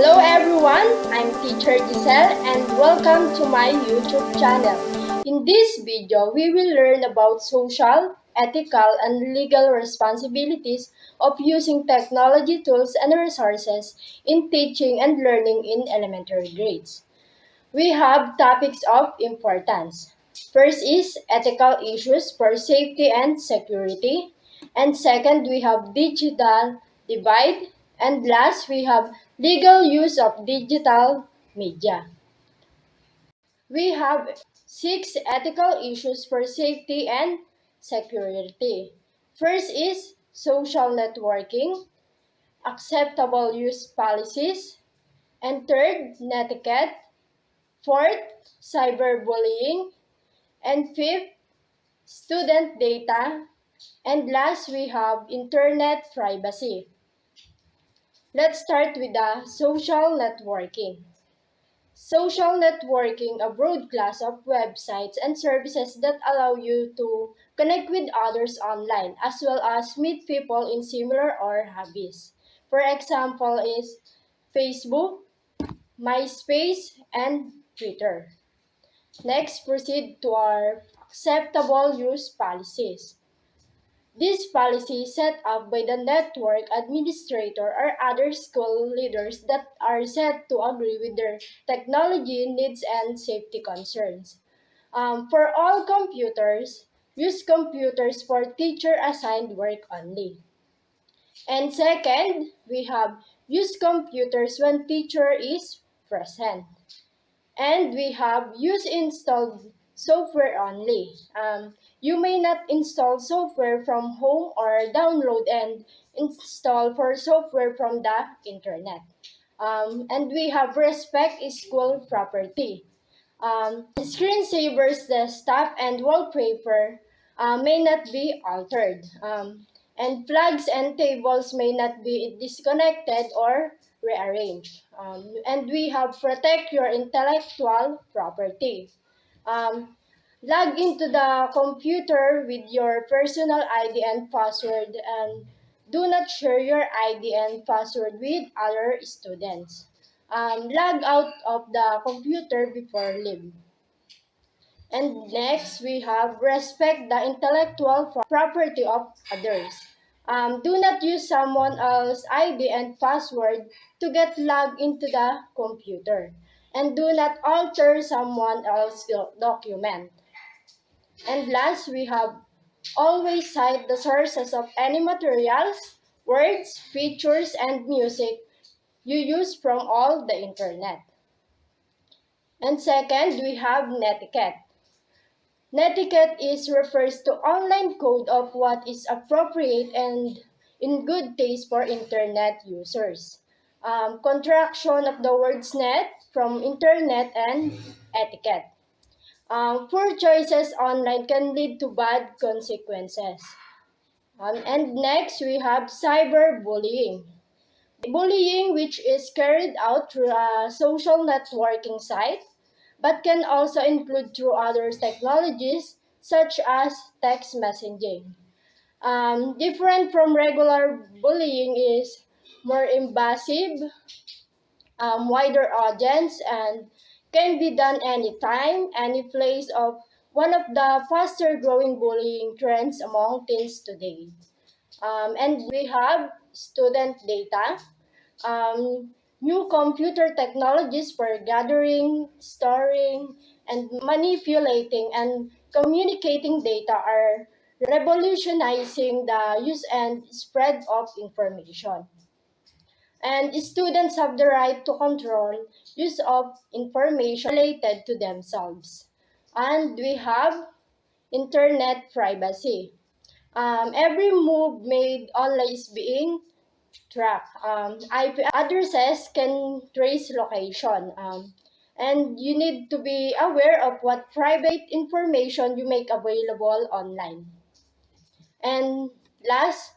Hello everyone, I'm Teacher Giselle and welcome to my YouTube channel. In this video, we will learn about social, ethical, and legal responsibilities of using technology tools and resources in teaching and learning in elementary grades. We have topics of importance. First is ethical issues for safety and security. And second, we have digital divide. And last, we have legal use of digital media. We have 6 ethical issues for safety and security. First is social networking, acceptable use policies, and third, netiquette. Fourth, cyberbullying. And fifth, student data. And last, we have internet privacy. Let's start with the social networking. Social networking, a broad class of websites and services that allow you to connect with others online as well as meet people in similar or hobbies. For example is Facebook, MySpace, and Twitter. Next, proceed to our acceptable use policies. These policies set up by the network administrator or other school leaders that are set to agree with their technology needs and safety concerns. For all computers, use computers for teacher-assigned work only. And second, we have use computers when teacher is present. And we have use installed software only. You may not install software from home or download and install for software from the internet. And we have respect school property. Screensavers, desktop, and wallpaper may not be altered. And flags and tables may not be disconnected or rearranged. And we have protect your intellectual property. Um, Log into the computer with your personal ID and password and do not share your ID and password with other students. Log out of the computer before leave. And next, we have respect the intellectual property of others. Do not use someone else's ID and password to get logged into the computer. And do not alter someone else's document. And last, we have always cite the sources of any materials, words, pictures, and music you use from all the internet. And second, we have netiquette. Netiquette is refers to online code of what is appropriate and in good taste for internet users. Contraction of the words net from internet and etiquette. Poor choices online can lead to bad consequences. And next, we have cyberbullying. Bullying, which is carried out through a social networking site, but can also include through other technologies such as text messaging. Different from regular bullying is more invasive, wider audience, and can be done anytime, any place of one of the faster growing bullying trends among teens today. And we have student data. New computer technologies for gathering, storing, and manipulating and communicating data are revolutionizing the use and spread of information. And students have the right to control use of information related to themselves. And we have internet privacy. Every move made online is being tracked. IP addresses can trace location. And you need to be aware of what private information you make available online. And last,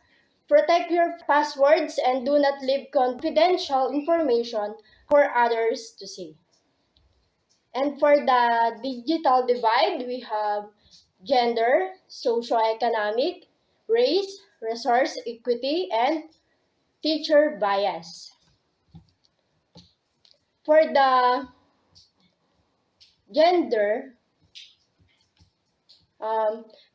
protect your passwords and do not leave confidential information for others to see. And for the digital divide, we have gender, socioeconomic, race, resource equity, and teacher bias. For the gender,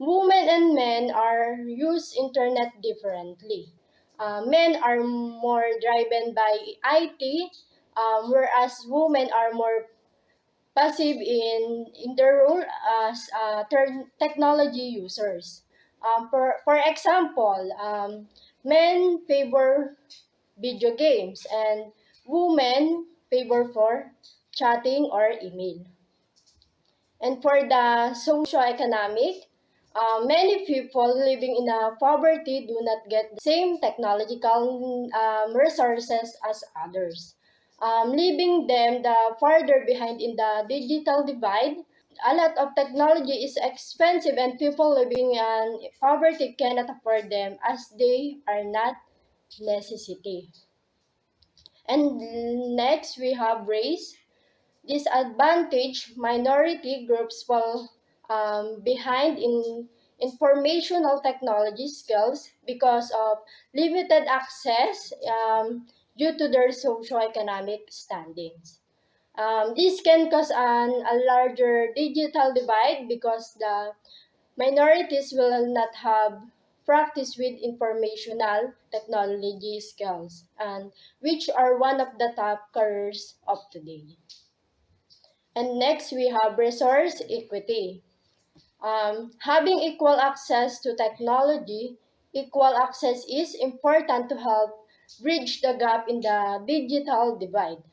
women and men are use internet differently. Men are more driven by IT, whereas women are more passive in their role as technology users. For example, men favor video games and women favor for chatting or email. And for the socio-economic, many people living in poverty do not get the same technological resources as others, leaving them the farther behind in the digital divide. A lot of technology is expensive and people living in poverty cannot afford them as they are not necessity. And next we have race. Disadvantaged minority groups fall behind in informational technology skills because of limited access due to their socioeconomic standings. This can cause a larger digital divide because the minorities will not have practice with informational technology skills, and which are one of the top careers of today. And next, we have resource equity. Having equal access to technology, equal access is important to help bridge the gap in the digital divide.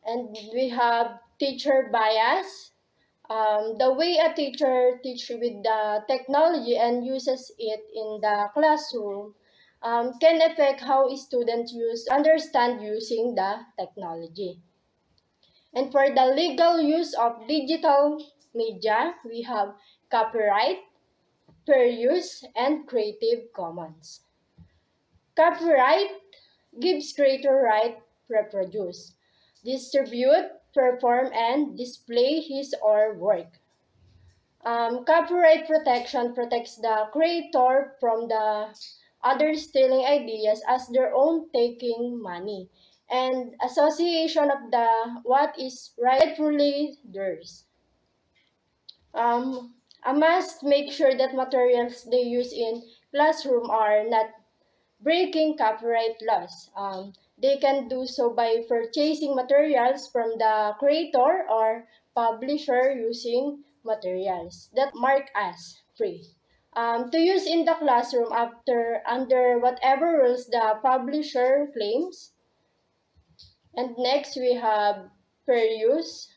And we have teacher bias. The way a teacher teaches with the technology and uses it in the classroom can affect how students understand using the technology. And for the legal use of digital media, we have copyright, fair use, and Creative Commons. Copyright gives creator right to reproduce, distribute, perform, and display his or work. Copyright protection protects the creator from the others stealing ideas as their own taking money, and association of the what is rightfully theirs. I must make sure that materials they use in classroom are not breaking copyright laws. They can do so by purchasing materials from the creator or publisher using materials that mark as free. To use in the classroom after under whatever rules the publisher claims. And next we have fair use.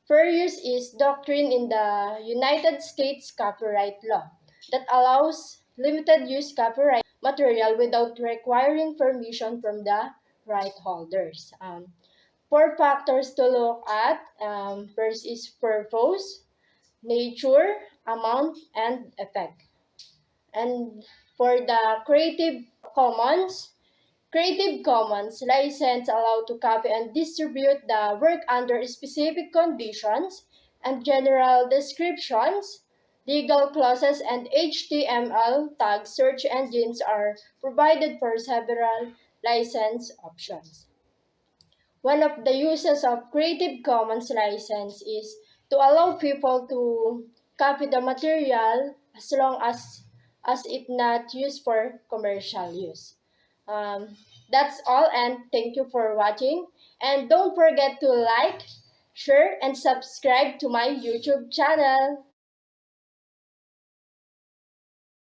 Fair use is doctrine in the United States copyright law that allows limited use copyright material without requiring permission from the right holders. Four factors to look at. First is purpose, nature, amount, and effect. And for the Creative Commons license allow to copy and distribute the work under specific conditions and general descriptions. Legal clauses and HTML tag search engines are provided for several license options. One of the uses of Creative Commons license is to allow people to copy the material as long as it not used for commercial use. Um, that's all, and thank you for watching. And don't forget to like, share, and subscribe to my YouTube channel.